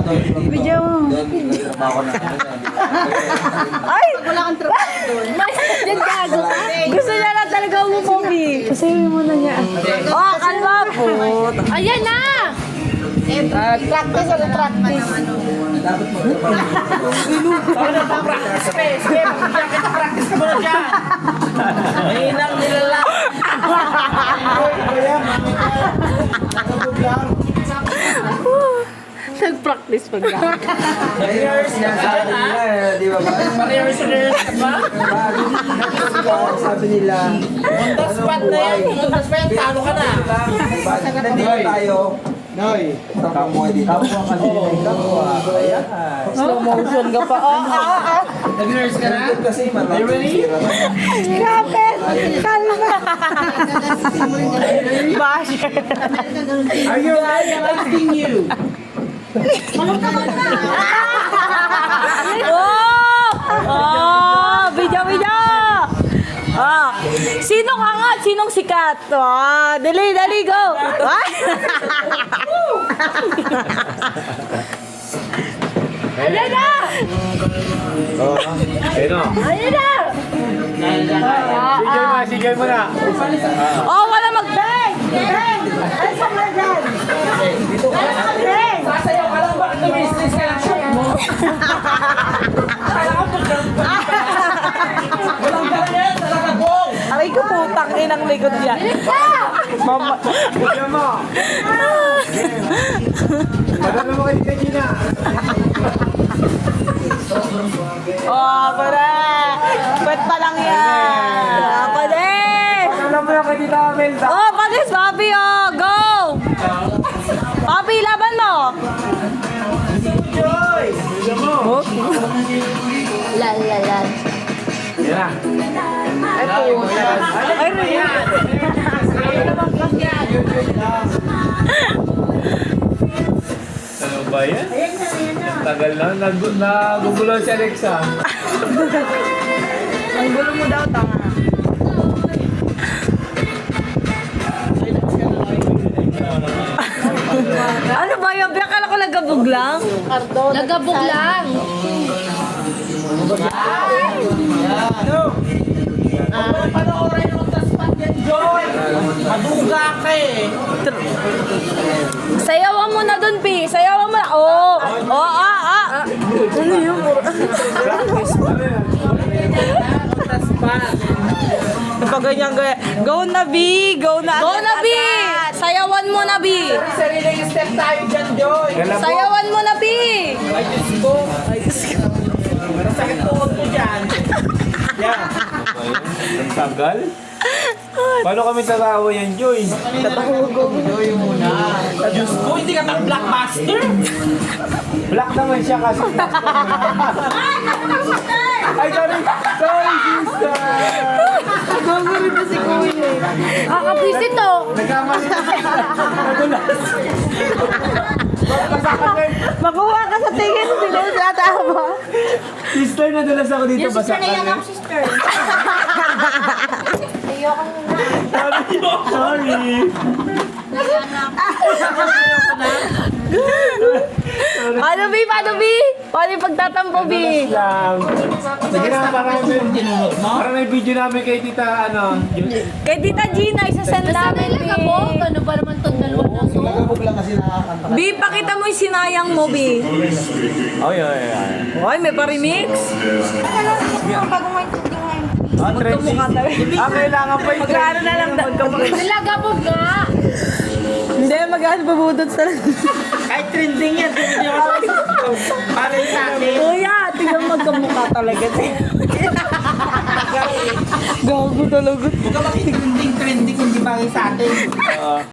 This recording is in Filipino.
Video mo. Ay! Wala kang trabaho doon. Yan gago ka. Gusto niya lang talaga umupobi. Pasayin mo na niya. Oh, kalma po. Ayan na! Practice ano practice? Dapat mo. Practice ka muna dyan. Mahinang nilala. Nag-practice pag ka. Sinasabi nila, di ba ba? Pare-rehearse ka ba? Sabi nila, On the spot na yan. On the spot, talo ka na. nandito tayo. Noy. Tapos mo dito. Tapos mo kasi ayan. Slow motion ka pa. Nag-rehearse ka na? Kasi matapos. Grabe! Kalma! Basher! Are you asking you? Oh! Oh! Video! Ah, sinong angat? Sinong sikat? Ah, dali, go! Ah! Ayan na! Ayan na! Sige mo na. Oh, wala mag-bang! Bang! Ano sa mga dyan? Bang! Sasayaw ka lang, bakit na-business ka lang shoot mo? Kala ko walang ganyan, talaga bong! Aray ko putang inang likod niya. Mama. Sige mo. Madala mo kayo kanina. Oh, pare! Pwet pa lang yan! Ah, pwede! Alam mo yung kanina, Melda. Oh, panis, Papi, oh! Go! Papi, laban mo! Joy! Sige mo. Lan. Yan na. Ay, puta. Ay, Rhea. Ano ba yan? Tagal na. Nagugulo si Alexa. Ang gulo mo daw, tanga. Ano ba yun? Akala ko nagabog lang. Nagabog lang. Panoorin mo sa spot yan, Joy! Maduga ka eh! Sayawan mo na dun, Pi. Sayawan mo na. Oh. Ano yun? Practice pa rin. On the spot! Pag ganyan, go na, B. Go na, B. Sayawan mo na, B. Sariling step tayo dyan, Joy! Sayawan mo na, B. Ay, Diyos ko! Masakit tuhod ko dyan! Yan. Ang tagal? Paano kami tatawa yan, Joy? Joy muna! Diyos ko, hindi ka pang blockbuster! Black naman siya kasi. Ay, sorry, sister! Gagawin na si Kuya. Kakapwisit to. Nagkamali na. Nadulas. Makuha ka sa tingin. Sino sa tama? Sister, nadulas ako dito. Basa ka na. sister. Sorry. Paano, B? Paano yung pagtatampo, B? Lang. Sige na, Tinunod mo? para may video namin kay tita, ano, Kay Tita Gina, isasend namin, B. Ano ba naman itong dalawa na to? Nagabog lang kasi nakakanta. B, pakita mo yung sinayang mo, B. Ay. Ay, may pa-remix. Magkamukha talaga. Kailangan pa yung Magkano na lang Nalagabog nga! Hindi, magkano pabudot sa Kahit trending yan, hindi ako para sa akin. Kuya, tingnan mo magkamukha talaga. Gago talaga. Huwag ka makitrending kung di bagay sa atin.